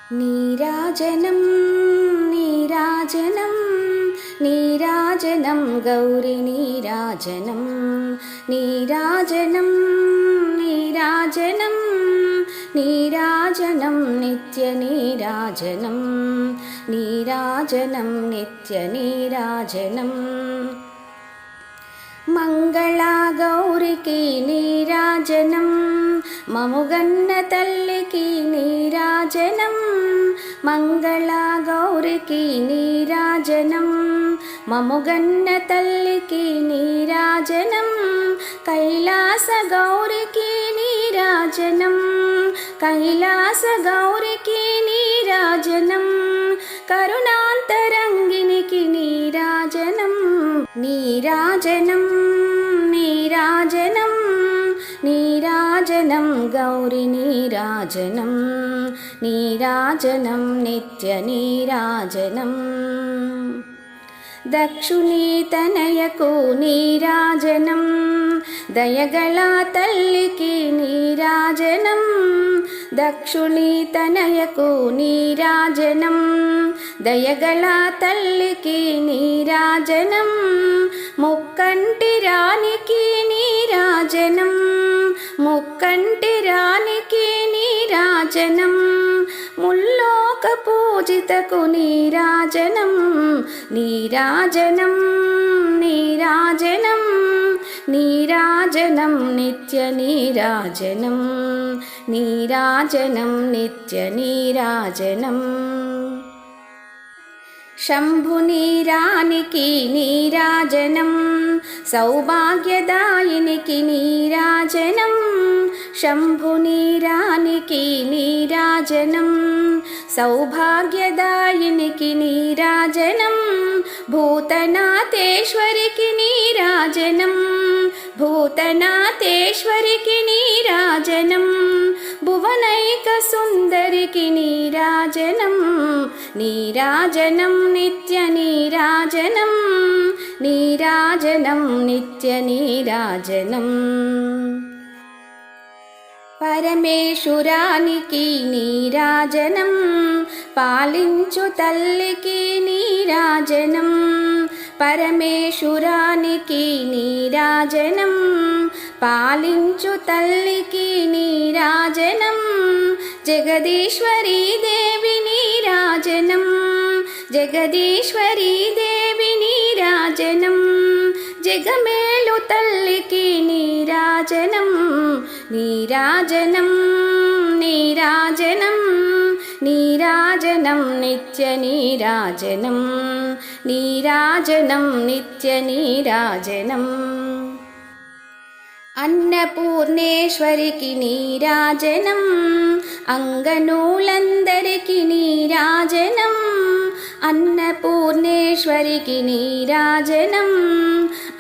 నీరాజనం నీరాజనం నీరాజనం గౌరి నీరాజనం నీరాజనం నీరాజనం నీరాజనం నిత్య నీరాజనం నీరాజనం నిత్య నీరాజనం మంగళా గౌరికి నీరాజనం మముగన్న తల్లికి నీరాజనం మంగళా గౌరికి నీరాజనం మముగన్న తల్లికి నీరాజనం కైలాస గౌరికి నీరాజనం కైలాస గౌరికి నీరాజనం కరుణాంతరంగినికి నీరాజనం నీరాజనం నీరాజనం నీరాజనం గౌరి నీరాజనం నీరాజనం నిత్య నీరాజనం దక్షుని తనయకు నీరాజనం దయగల తల్లికి నీరాజనం దక్షుని తనయకు నీరాజనం దయగల తల్లికి నీరాజనం ముక్కంటి రానికి నీరాజనం ముక్కంటి రానికి నీరాజనం ముల్లోక పూజితకు నీరాజనం నీరాజనం నీరాజనం నీరాజనం నిత్య నీరాజనం నీరాజనం నిత్య నీరాజనం శంభుని రానికి నీరాజనం సౌభాగ్యదాయినికి నీరాజనం శంభుని రానికి నీరాజనం సౌభాగ్యదాయినికి నీరాజనం భూతనాథేశ్వరికి నీరాజనం భూతనాథేశ్వరికి నీరాజనం భువనైక సుందరికి నీరాజనం నీరాజనం నిత్య నీరాజనం నీరాజనం నిత్య నీరాజనం పరమేశ్వరానికి నీరాజనం పాలించు తల్లికి నీరాజనం పరమేశ్వరానికి నీరాజనం పాలించు తల్లికి నీరాజనం జగదీశ్వరీ దేవి నీరాజనం జగదీశ్వరీ దేవి నీరాజనం జగమేలు తల్లికి నీరాజనం నీరాజనం నీరాజనం నీరాజనం నిత్య నీరాజనం నీరాజనం నిత్య నీరాజనం అన్నపూర్ణేశ్వరికి నీరాజనం అంగనూలందరికి నీరాజనం అన్నపూర్ణేశ్వరికి నీరాజనం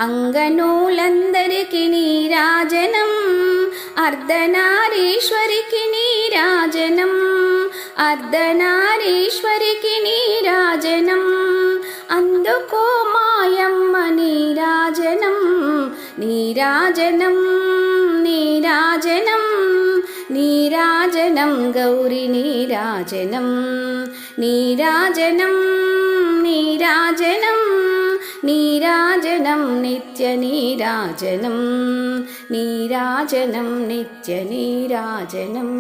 అంగనూలందరికి నీరాజనం అర్ధనారీశ్వరికి నీరాజనం అర్ధనారీశ్వరికి నీరాజనం అందుకో మాయమ్మ నీరాజనం నీరాజనం నీరాజనం నీరాజనం గౌరి నీరాజనం నీరాజనం నీరాజనం నీరాజనం నిత్య నీరాజనం నీరాజనం నిత్య నీరాజనం